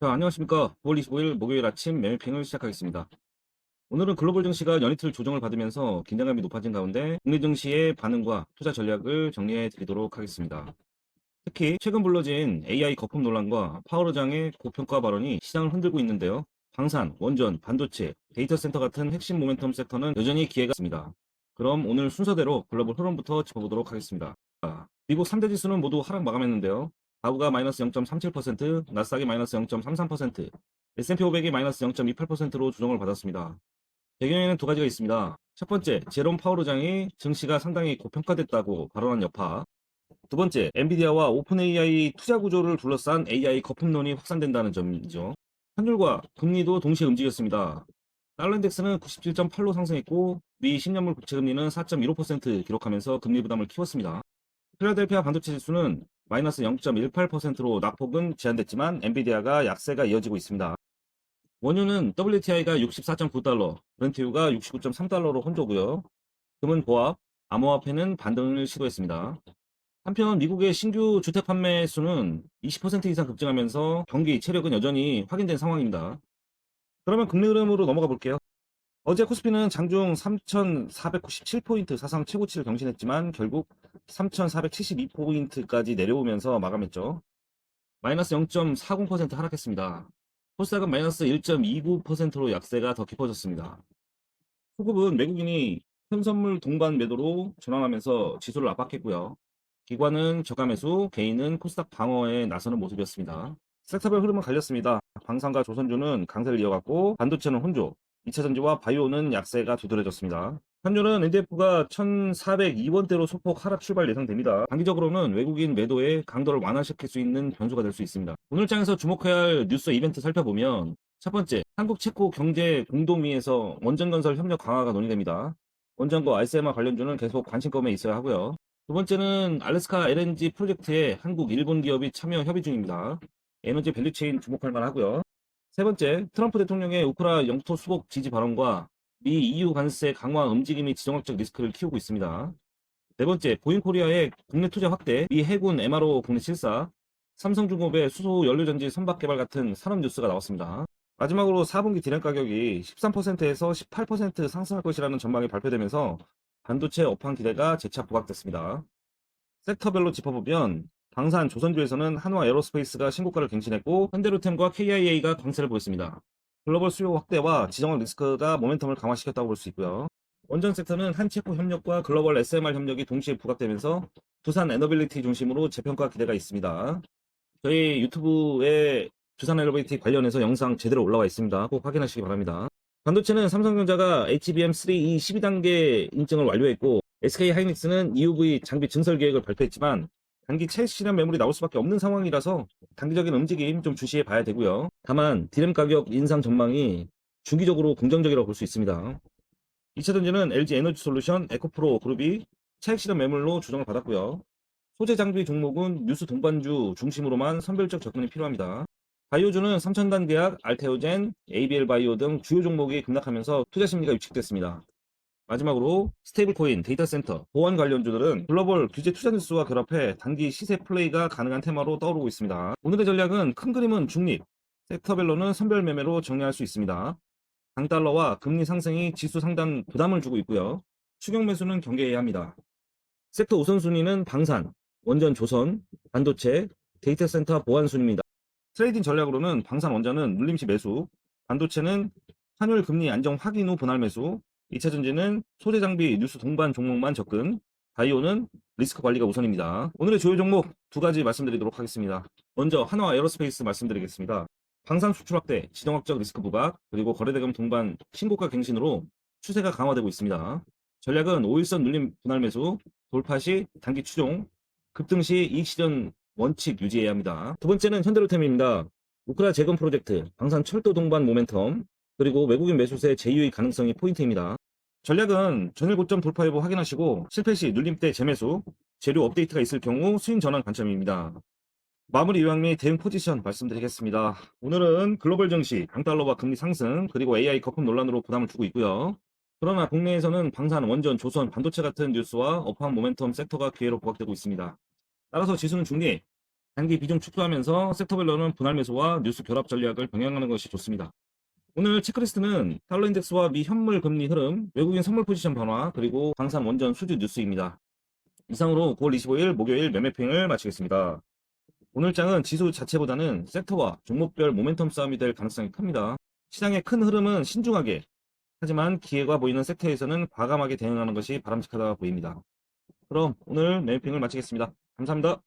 자, 안녕하십니까. 9월 25일 목요일 아침 매매핑을 시작하겠습니다. 오늘은 글로벌 증시가 연이틀 조정을 받으면서 긴장감이 높아진 가운데 국내 증시의 반응과 투자 전략을 정리해 드리도록 하겠습니다. 특히 최근 불러진 AI 거품 논란과 파월 의장의 고평가 발언이 시장을 흔들고 있는데요. 방산, 원전, 반도체, 데이터 센터 같은 핵심 모멘텀 섹터는 여전히 기회가 있습니다. 그럼 오늘 순서대로 글로벌 흐름부터 짚어보도록 하겠습니다. 미국 3대 지수는 모두 하락 마감했는데요. 다우가 마이너스 0.37%, 나스닥이 마이너스 0.33%, S&P 500이 마이너스 0.28%로 조정을 받았습니다. 배경에는 두 가지가 있습니다. 첫 번째, 제롬 파월 의장이 증시가 상당히 고평가됐다고 발언한 여파. 두 번째, 엔비디아와 오픈 AI 투자 구조를 둘러싼 AI 거품론이 확산된다는 점이죠. 환율과 금리도 동시에 움직였습니다. 달러 인덱스는 97.8로 상승했고 미 10년물 국채 금리는 4.15% 기록하면서 금리 부담을 키웠습니다. 필라델피아 반도체 지수는 마이너스 0.18%로 낙폭은 제한됐지만 엔비디아가 약세가 이어지고 있습니다. 원유는 WTI가 64.9달러, 브렌트유가 69.3달러로 혼조고요. 금은 보합, 암호화폐는 반등을 시도했습니다. 한편 미국의 신규 주택 판매 수는 20% 이상 급증하면서 경기 체력은 여전히 확인된 상황입니다. 그러면 국내 흐름으로 넘어가 볼게요. 어제 코스피는 장중 3,497포인트 사상 최고치를 경신했지만 결국 3,472포인트까지 내려오면서 마감했죠. 마이너스 0.40% 하락했습니다. 코스닥은 마이너스 1.29%로 약세가 더 깊어졌습니다. 수급은 외국인이 현선물 동반 매도로 전환하면서 지수를 압박했고요. 기관은 저가 매수, 개인은 코스닥 방어에 나서는 모습이었습니다. 섹터별 흐름은 갈렸습니다. 방산과 조선주는 강세를 이어갔고 반도체는 혼조, 2차전지와 바이오는 약세가 두드러졌습니다. 환율은 NDF가 1,402원대로 소폭 하락 출발 예상됩니다. 단기적으로는 외국인 매도에 강도를 완화시킬 수 있는 변수가 될 수 있습니다. 오늘 장에서 주목해야 할 뉴스 이벤트 살펴보면 첫 번째, 한국 체코 경제 공동위에서 원전건설 협력 강화가 논의됩니다. 원전과 RCMA 관련주는 계속 관심검에 있어야 하고요. 두 번째는 알래스카 LNG 프로젝트에 한국, 일본 기업이 참여 협의 중입니다. 에너지 밸류체인 주목할 만하고요. 세 번째, 트럼프 대통령의 우크라 영토 수복 지지 발언과 미 EU 관세 강화 움직임이 지정학적 리스크를 키우고 있습니다. 네 번째, 보잉코리아의 국내 투자 확대, 미 해군 MRO 국내 실사, 삼성중공업의 수소 연료전지 선박 개발 같은 산업 뉴스가 나왔습니다. 마지막으로 4분기 디램 가격이 13%에서 18% 상승할 것이라는 전망이 발표되면서 반도체 업황 기대가 재차 부각됐습니다. 섹터별로 짚어보면 방산 조선주에서는 한화 에어로스페이스가 신고가를 갱신했고 현대로템과 KIA가 강세를 보였습니다. 글로벌 수요 확대와 지정학 리스크가 모멘텀을 강화시켰다고 볼 수 있고요. 원전 섹터는 한체코 협력과 글로벌 SMR 협력이 동시에 부각되면서 두산 에너빌리티 중심으로 재평가 기대가 있습니다. 저희 유튜브에 두산 에너빌리티 관련해서 영상 제대로 올라와 있습니다. 꼭 확인하시기 바랍니다. 반도체는 삼성전자가 HBM3E 12단계 인증을 완료했고 SK 하이닉스는 EUV 장비 증설 계획을 발표했지만 단기 최실현 매물이 나올 수밖에 없는 상황이라서 단기적인 움직임 좀 주시해 봐야 되고요. 다만 디램 가격 인상 전망이 중기적으로 긍정적이라고 볼 수 있습니다. 2차전지는 LG 에너지 솔루션, 에코프로 그룹이 차익 실현 매물로 조정을 받았고요. 소재 장비 종목은 뉴스 동반주 중심으로만 선별적 접근이 필요합니다. 바이오주는 삼천단 계약, 알테오젠, ABL 바이오 등 주요 종목이 급락하면서 투자 심리가 위축됐습니다. 마지막으로 스테이블 코인, 데이터 센터, 보안 관련주들은 글로벌 규제 투자 뉴스와 결합해 단기 시세 플레이가 가능한 테마로 떠오르고 있습니다. 오늘의 전략은 큰 그림은 중립, 섹터별로는 선별 매매로 정리할 수 있습니다. 강달러와 금리 상승이 지수 상단 부담을 주고 있고요. 추격 매수는 경계해야 합니다. 섹터 우선순위는 방산, 원전 조선, 반도체, 데이터 센터 보안 순입니다. 트레이딩 전략으로는 방산 원전은 눌림시 매수, 반도체는 환율 금리 안정 확인 후 분할 매수, 2차 전지는 소재 장비 뉴스 동반 종목만 접근, 바이오는 리스크 관리가 우선입니다. 오늘의 주요 종목 두 가지 말씀드리도록 하겠습니다. 먼저 한화 에어로스페이스 말씀드리겠습니다. 방산 수출 확대, 지정학적 리스크 부각, 그리고 거래대금 동반 신고가 갱신으로 추세가 강화되고 있습니다. 전략은 5일선 눌림 분할 매수, 돌파 시 단기 추종, 급등 시 이익 실현 원칙 유지해야 합니다. 두 번째는 현대로템입니다. 우크라 재건 프로젝트, 방산 철도 동반 모멘텀, 그리고 외국인 매수세 제휴의 가능성이 포인트입니다. 전략은 전일 고점 돌파 여부 확인하시고 실패 시 눌림 때 재매수, 재료 업데이트가 있을 경우 수익 전환 관점입니다. 마무리 요약 및 대응 포지션 말씀드리겠습니다. 오늘은 글로벌 증시, 강달러와 금리 상승, 그리고 AI 거품 논란으로 부담을 주고 있고요. 그러나 국내에서는 방산, 원전, 조선, 반도체 같은 뉴스와 업황 모멘텀 섹터가 기회로 부각되고 있습니다. 따라서 지수는 중립, 단기 비중 축소하면서 섹터별로는 분할 매수와 뉴스 결합 전략을 병행하는 것이 좋습니다. 오늘 체크리스트는 달러 인덱스와 미 현물 금리 흐름, 외국인 선물 포지션 변화, 그리고 강산 원전 수주 뉴스입니다. 이상으로 9월 25일 목요일 매매핑을 마치겠습니다. 오늘 장은 지수 자체보다는 섹터와 종목별 모멘텀 싸움이 될 가능성이 큽니다. 시장의 큰 흐름은 신중하게, 하지만 기회가 보이는 섹터에서는 과감하게 대응하는 것이 바람직하다 보입니다. 그럼 오늘 매매핑을 마치겠습니다. 감사합니다.